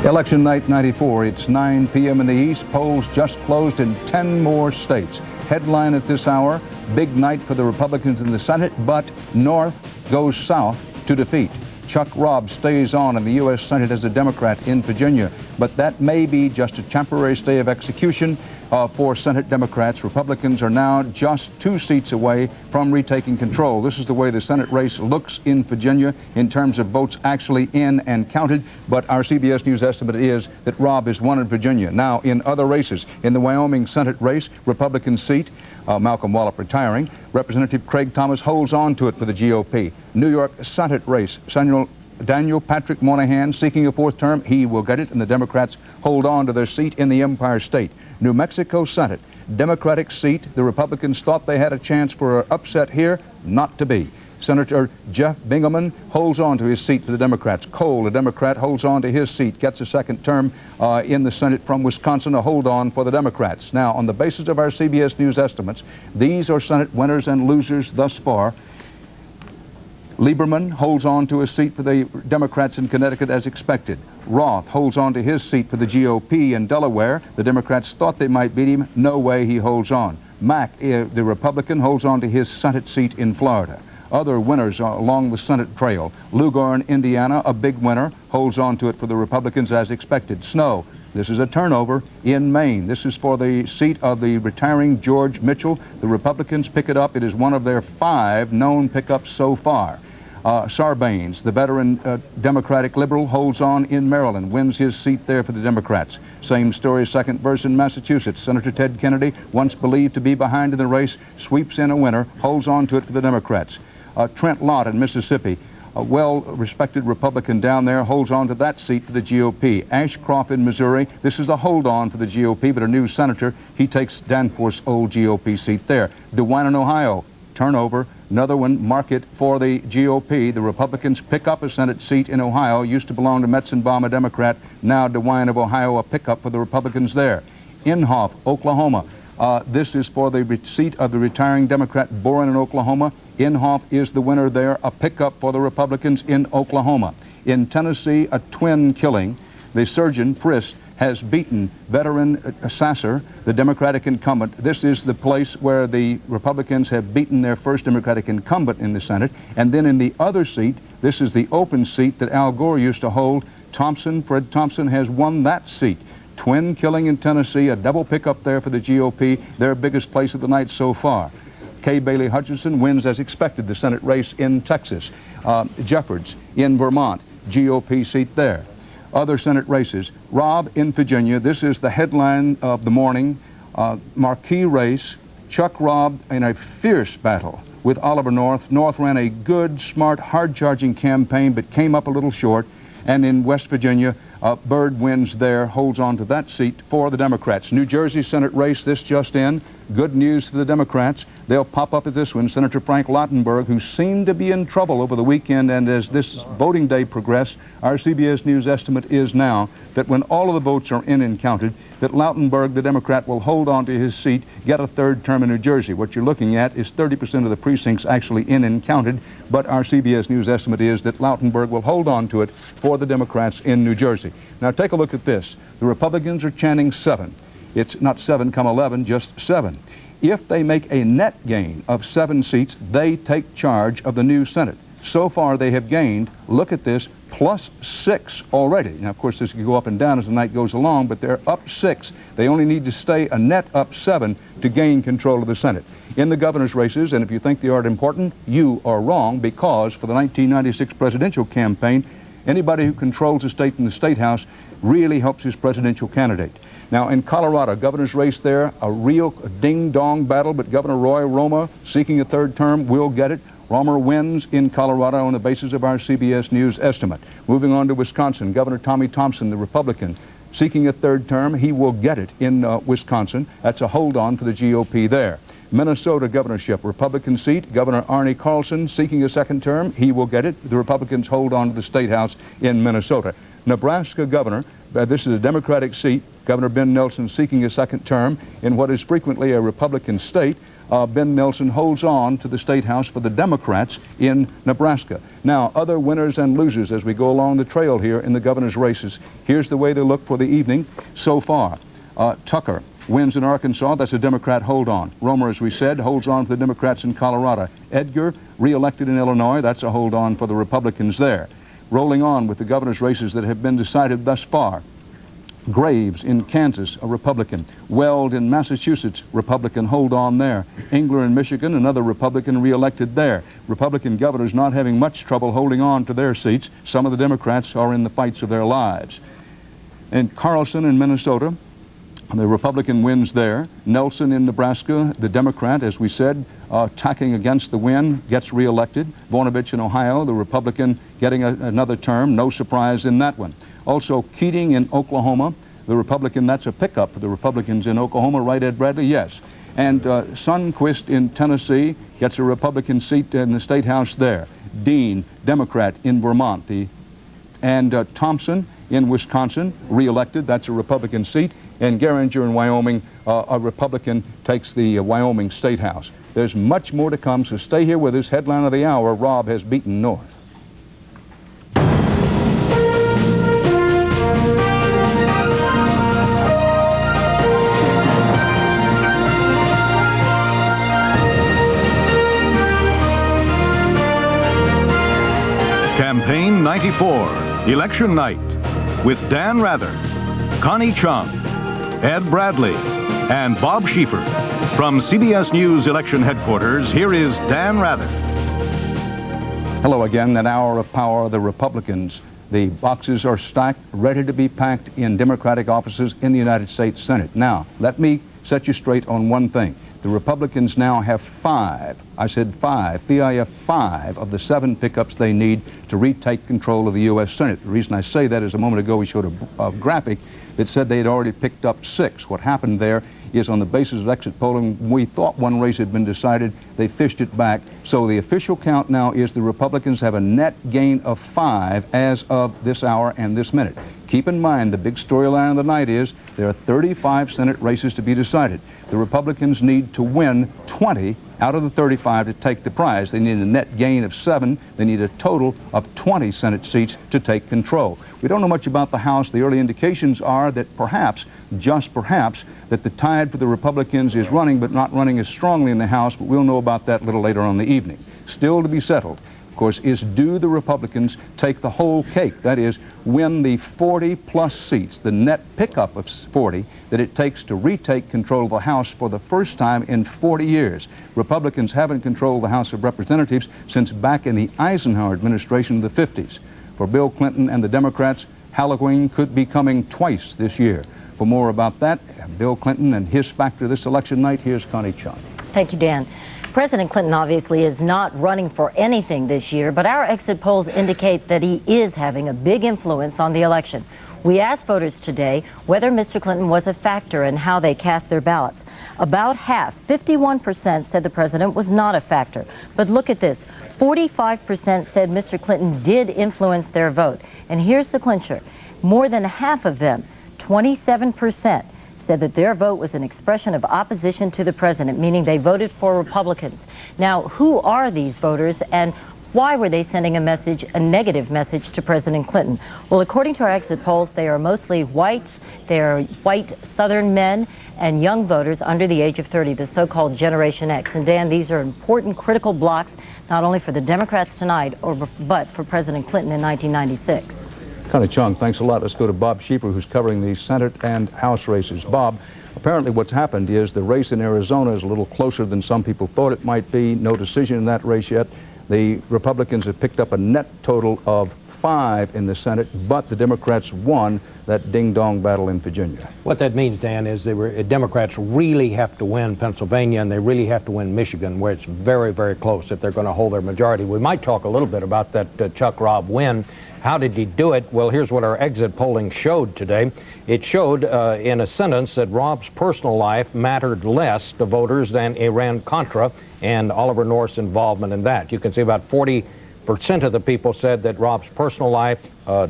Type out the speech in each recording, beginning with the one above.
Election night 94, it's 9 p.m. in the East. Polls just closed in 10 more states. Headline at this hour, big night for the Republicans in the Senate, but North goes south to defeat. Chuck Robb stays on in the U.S. Senate as a Democrat in Virginia, but that may be just a temporary stay of execution for Senate Democrats. Republicans are now just 2 seats away from retaking control. This is the way the Senate race looks in Virginia in terms of votes actually in and counted, but our CBS News estimate is that Robb is won in Virginia. Now, in other races, in the Wyoming Senate race, Republican seat, Malcolm Wallop retiring, Representative Craig Thomas holds on to it for the GOP. New York Senate race, Daniel Patrick Moynihan seeking a 4th term. He will get it, and the Democrats hold on to their seat in the Empire State. New Mexico Senate, Democratic seat. The Republicans thought they had a chance for an upset here. Not to be. Senator Jeff Bingaman holds on to his seat for the Democrats. Cole, a Democrat, holds on to his seat, gets a 2nd term in the Senate from Wisconsin, a hold on for the Democrats. Now, on the basis of our CBS News estimates, these are Senate winners and losers thus far. Lieberman holds on to his seat for the Democrats in Connecticut as expected. Roth holds on to his seat for the GOP in Delaware. The Democrats thought they might beat him. No way he holds on. Mack, the Republican, holds on to his Senate seat in Florida. Other winners along the Senate trail. Lugar in Indiana, a big winner, holds on to it for the Republicans as expected. Snow, this is a turnover in Maine. This is for the seat of the retiring George Mitchell. The Republicans pick it up. It is one of their 5 known pickups so far. Sarbanes, the veteran Democratic liberal, holds on in Maryland, wins his seat there for the Democrats. Same story, 2nd verse in Massachusetts. Senator Ted Kennedy, once believed to be behind in the race, sweeps in a winner, holds on to it for the Democrats. Trent Lott in Mississippi, a well-respected Republican down there, holds on to that seat for the GOP. Ashcroft in Missouri, this is a hold-on for the GOP, but a new senator, he takes Danforth's old GOP seat there. DeWine in Ohio, turnover, another one, market for the GOP. The Republicans pick up a Senate seat in Ohio, used to belong to Metzenbaum, a Democrat, now DeWine of Ohio, a pickup for the Republicans there. Inhofe, Oklahoma, this is for the seat of the retiring Democrat Boren in Oklahoma. Inhofe is the winner there, a pickup for the Republicans in Oklahoma. In Tennessee, a twin killing. The surgeon, Frist, has beaten veteran Sasser, the Democratic incumbent. This is the place where the Republicans have beaten their first Democratic incumbent in the Senate. And then in the other seat, this is the open seat that Al Gore used to hold. Fred Thompson has won that seat. Twin killing in Tennessee, a double pickup there for the GOP, their biggest place of the night so far. Kay Bailey Hutchinson wins as expected the Senate race in Texas. Jeffords in Vermont, GOP seat there. Other Senate races. Robb in Virginia, this is the headline of the morning. Marquee race, Chuck Robb in a fierce battle with Oliver North. North ran a good, smart, hard-charging campaign, but came up a little short. And in West Virginia, Byrd wins there, holds on to that seat for the Democrats. New Jersey Senate race, this just in. Good news for the Democrats. They'll pop up at this one. Senator Frank Lautenberg, who seemed to be in trouble over the weekend, and as this voting day progressed, our CBS News estimate is now that when all of the votes are in and counted, that Lautenberg, the Democrat, will hold on to his seat, get a 3rd term in New Jersey. What you're looking at is 30% of the precincts actually in and counted, but our CBS News estimate is that Lautenberg will hold on to it for the Democrats in New Jersey. Now take a look at this. The Republicans are chanting 7. It's not 7 come 11, just 7. If they make a net gain of 7 seats, they take charge of the new Senate. So far they have gained, look at this, +6 already. Now, of course, this can go up and down as the night goes along, but they're up 6. They only need to stay a net up 7 to gain control of the Senate. In the governor's races, and if you think they aren't important, you are wrong, because for the 1996 presidential campaign, anybody who controls the state in the State House really helps his presidential candidate. Now, in Colorado, governor's race there, a real ding-dong battle, but Governor Roy Roma, seeking a 3rd term, will get it. Romer wins in Colorado on the basis of our CBS News estimate. Moving on to Wisconsin, Governor Tommy Thompson, the Republican, seeking a 3rd term. He will get it in Wisconsin. That's a hold-on for the GOP there. Minnesota governorship, Republican seat, Governor Arnie Carlson seeking a 2nd term. He will get it. The Republicans hold on to the State House in Minnesota. Nebraska governor, this is a Democratic seat. Governor Ben Nelson seeking a 2nd term in what is frequently a Republican state. Ben Nelson holds on to the State House for the Democrats in Nebraska. Now, other winners and losers as we go along the trail here in the governor's races. Here's the way they look for the evening so far. Tucker wins in Arkansas. That's a Democrat hold on. Romer, as we said, holds on for the Democrats in Colorado. Edgar, re-elected in Illinois. That's a hold on for the Republicans there. Rolling on with the governor's races that have been decided thus far. Graves in Kansas, a Republican. Weld in Massachusetts, Republican hold on there. Engler in Michigan, another Republican re-elected there. Republican governors not having much trouble holding on to their seats. Some of the Democrats are in the fights of their lives. And Carlson in Minnesota, the Republican wins there. Nelson in Nebraska, the Democrat, as we said, tacking against the wind, gets re-elected. Voinovich in Ohio, the Republican getting another term. No surprise in that one. Also, Keating in Oklahoma, the Republican, that's a pickup for the Republicans in Oklahoma, right, Ed Bradley? Yes. And Sundquist in Tennessee gets a Republican seat in the State House there. Dean, Democrat in Vermont. And Thompson in Wisconsin, re-elected, that's a Republican seat. And Geringer in Wyoming, a Republican, takes the Wyoming State House. There's much more to come, so stay here with us. Headline of the hour, Rob has beaten North. Campaign 94, Election Night, with Dan Rather, Connie Chung, Ed Bradley, and Bob Schieffer. From CBS News Election Headquarters, here is Dan Rather. Hello again. That hour of power, the Republicans. The boxes are stacked, ready to be packed in Democratic offices in the United States Senate. Now, let me set you straight on one thing. The Republicans now have five of the 7 pickups they need to retake control of the U.S. Senate. The reason I say that is a moment ago we showed a graphic that said they had already picked up 6. What happened there is on the basis of exit polling, we thought one race had been decided. They fished it back. So the official count now is the Republicans have a net gain of 5 as of this hour and this minute. Keep in mind, the big storyline of the night is there are 35 Senate races to be decided. The Republicans need to win 20 out of the 35 to take the prize. They need a net gain of 7. They need a total of 20 Senate seats to take control. We don't know much about the House. The early indications are that perhaps, just perhaps, that the tide for the Republicans is running, but not running as strongly in the House, but we'll know about that a little later on in the evening. Still to be settled, of course, is do the Republicans take the whole cake? That is, win the 40-plus seats, the net pickup of 40 that it takes to retake control of the House for the first time in 40 years. Republicans haven't controlled the House of Representatives since back in the Eisenhower administration of the 50s. For Bill Clinton and the Democrats, Halloween could be coming twice this year. For more about that, Bill Clinton and his factor this election night, here's Connie Chung. Thank you, Dan. President Clinton obviously is not running for anything this year, but our exit polls indicate that he is having a big influence on the election. We asked voters today whether Mr. Clinton was a factor in how they cast their ballots. About half, 51%, said the president was not a factor. But look at this, 45% said Mr. Clinton did influence their vote. And here's the clincher. More than half of them, 27%, said that their vote was an expression of opposition to the president, meaning they voted for Republicans. Now, who are these voters and why were they sending a negative message to President Clinton? Well, according to our exit polls, they are mostly white. They're white Southern men and young voters under the age of 30, the so-called Generation X. And Dan, these are important, critical blocks, not only for the Democrats tonight, but for President Clinton in 1996. Connie Chung, thanks a lot. Let's go to Bob Schieffer, who's covering the Senate and House races. Bob, apparently what's happened is the race in Arizona is a little closer than some people thought it might be. No decision in that race yet. The Republicans have picked up a net total of 5 in the Senate, but the Democrats won that ding-dong battle in Virginia. What that means, Dan, is Democrats really have to win Pennsylvania, and they really have to win Michigan, where it's very, very close if they're going to hold their majority. We might talk a little bit about that Chuck Robb win. How did he do it? Well, here's what our exit polling showed today. It showed in a sentence that Robb's personal life mattered less to voters than Iran-Contra and Oliver North's involvement in that. You can see about 40% 60% of the people said that Rob's personal life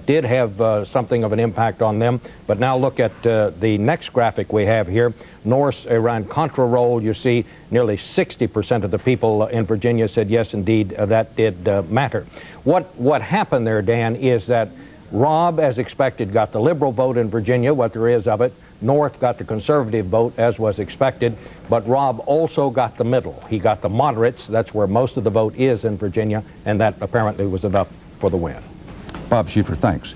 did have something of an impact on them. But now look at the next graphic we have here. North's Iran Contra roll, you see nearly 60% of the people in Virginia said yes, indeed, that did matter. What happened there, Dan, is that Rob, as expected, got the liberal vote in Virginia, what there is of it. North got the conservative vote, as was expected, but Rob also got the middle. He got the moderates. That's where most of the vote is in Virginia, and that apparently was enough for the win. Bob Schieffer, thanks.